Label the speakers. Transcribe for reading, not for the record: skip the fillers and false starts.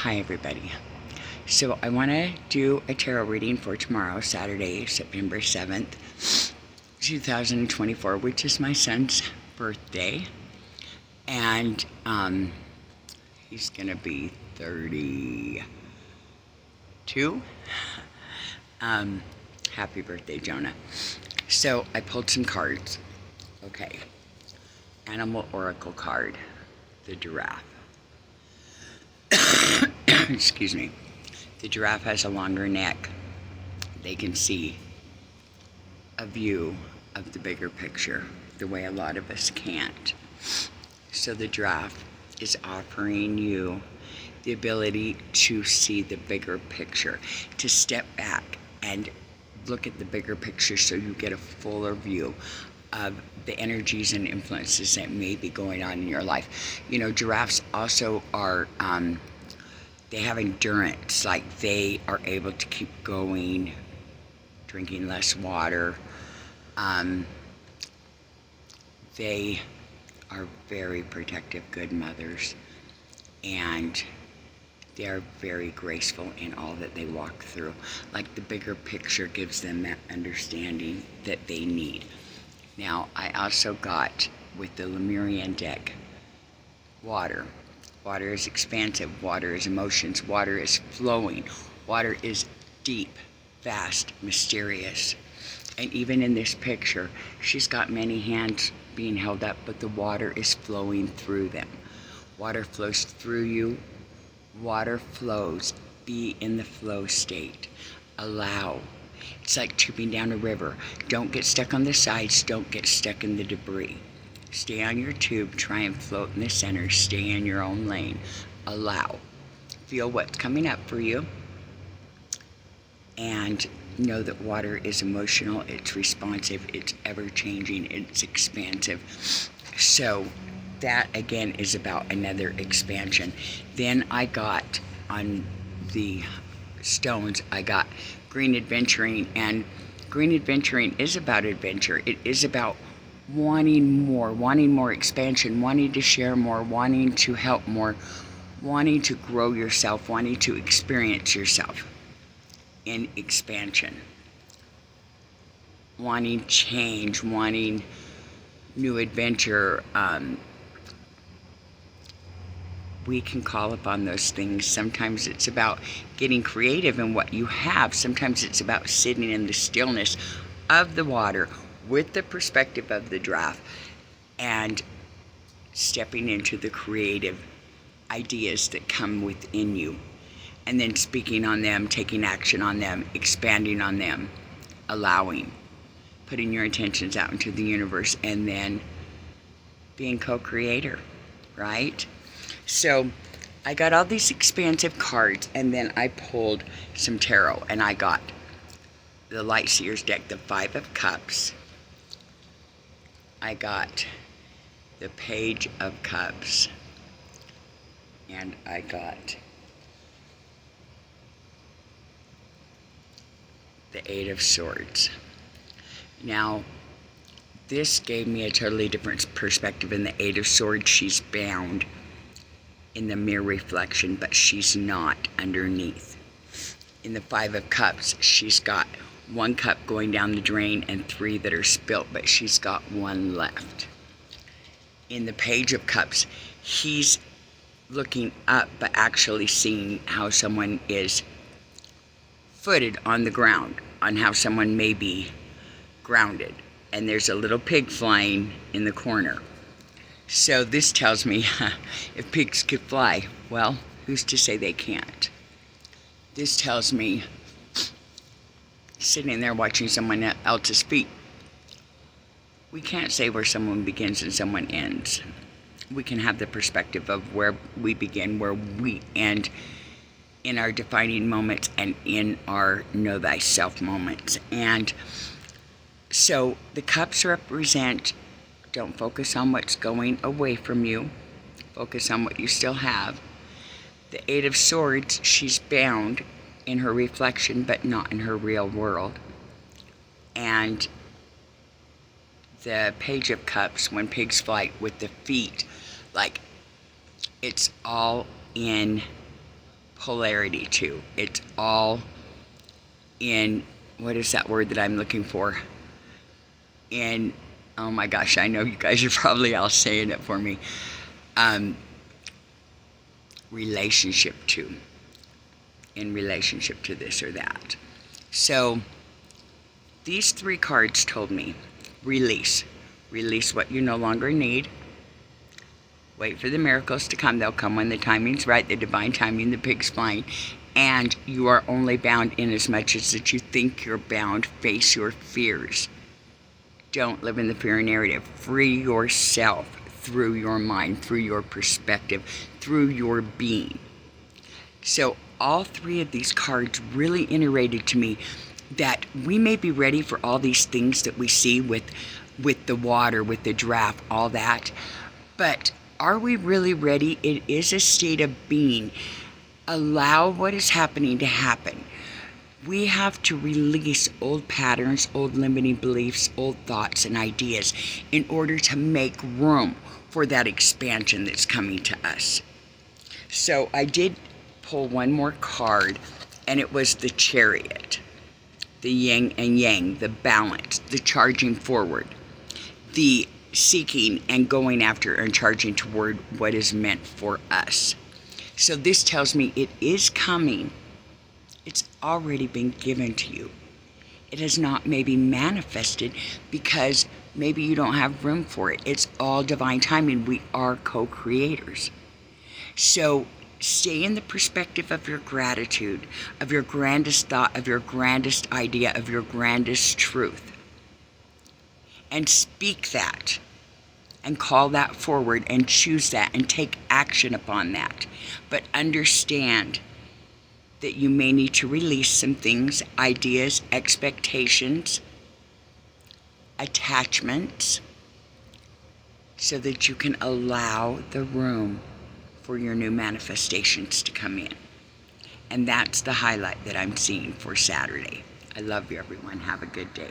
Speaker 1: Hi everybody. So I want to do a tarot reading for tomorrow, Saturday, September 7th, 2024, which is my son's birthday. And he's going to be 32. Happy birthday, Jonah. So I pulled some cards. Okay. Animal Oracle card, the giraffe. Excuse me. The giraffe has a longer neck. They can see a view of the bigger picture the way a lot of us can't. So the giraffe is offering you the ability to see the bigger picture, to step back and look at the bigger picture so you get a fuller view of the energies and influences that may be going on in your life. You know, giraffes also are they have endurance, like they are able to keep going, drinking less water. They are very protective, good mothers, and they are very graceful in all that they walk through. Like the bigger picture gives them that understanding that they need. Now, I also got, with the Lemurian deck, water. Water is expansive. Water is emotions. Water is flowing. Water is deep, vast, mysterious. And even in this picture, she's got many hands being held up, but the water is flowing through them. Water flows through you. Water flows. Be in the flow state. Allow. It's like tubing down a river. Don't get stuck on the sides. Don't get stuck in the debris. Stay on your tube, try and float in the center, stay in your own lane. Allow. Feel what's coming up for you. And know that water is emotional, it's responsive, it's ever-changing, it's expansive. So that, again, is about another expansion. Then I got, on the stones, I got green adventuring. And green adventuring is about adventure. It is about wanting more expansion, wanting to share more, wanting to help more, wanting to grow yourself, wanting to experience yourself in expansion, wanting change, wanting new adventure. We can call upon those things. Sometimes it's about getting creative in what you have. Sometimes it's about sitting in the stillness of the water with the perspective of the giraffe and stepping into the creative ideas that come within you, and then speaking on them, taking action on them, expanding on them, allowing, putting your intentions out into the universe, and then being co-creator, right? So I got all these expansive cards, and then I pulled some tarot, and I got the Light Seers deck, the Five of Cups. I got the Page of Cups, and I got the Eight of Swords. Now, this gave me a totally different perspective. In the Eight of Swords, she's bound in the mirror reflection, but she's not underneath. In the Five of Cups, she's got one cup going down the drain and three that are spilt, but she's got one left. In the Page of Cups, he's looking up, but actually seeing how someone is footed on the ground, on how someone may be grounded. And there's a little pig flying in the corner. So this tells me if pigs could fly, well, who's to say they can't? This tells me sitting there watching someone else's feet, we can't say where someone begins and someone ends. We can have the perspective of where we begin, where we end in our defining moments and in our know thyself moments. And so the cups represent, don't focus on what's going away from you, focus on what you still have. The Eight of Swords, she's bound in her reflection, but not in her real world. And the Page of Cups, when pigs fly with the feet, like it's all in polarity too. It's all in, what is that word that I'm looking for? In, oh my gosh, I know you guys are probably all saying it for me. Relationship to, in relationship to this or that. So these 3 cards told me release. Release what you no longer need. Wait for the miracles to come. They'll come when the timing's right, the divine timing, the pig's flying. And you are only bound in as much as that you think you're bound. Face your fears. Don't live in the fear narrative. Free yourself through your mind, through your perspective, through your being. So all 3 of these cards really iterated to me that we may be ready for all these things that we see with the water, with the giraffe, all that. But are we really ready? It is a state of being. Allow what is happening to happen. We have to release old patterns, old limiting beliefs, old thoughts and ideas in order to make room for that expansion that's coming to us. So I did pull one more card, and it was the Chariot. The yin and yang, the balance, the charging forward, the seeking and going after and charging toward what is meant for us. So this tells me it is coming. It's already been given to you. It has not maybe manifested because maybe you don't have room for it. It's all divine timing. We are co-creators. So stay in the perspective of your gratitude, of your grandest thought, of your grandest idea, of your grandest truth. And speak that and call that forward and choose that and take action upon that. But understand that you may need to release some things, ideas, expectations, attachments, so that you can allow the room for your new manifestations to come in. And that's the highlight that I'm seeing for Saturday. I love you, everyone. Have a good day.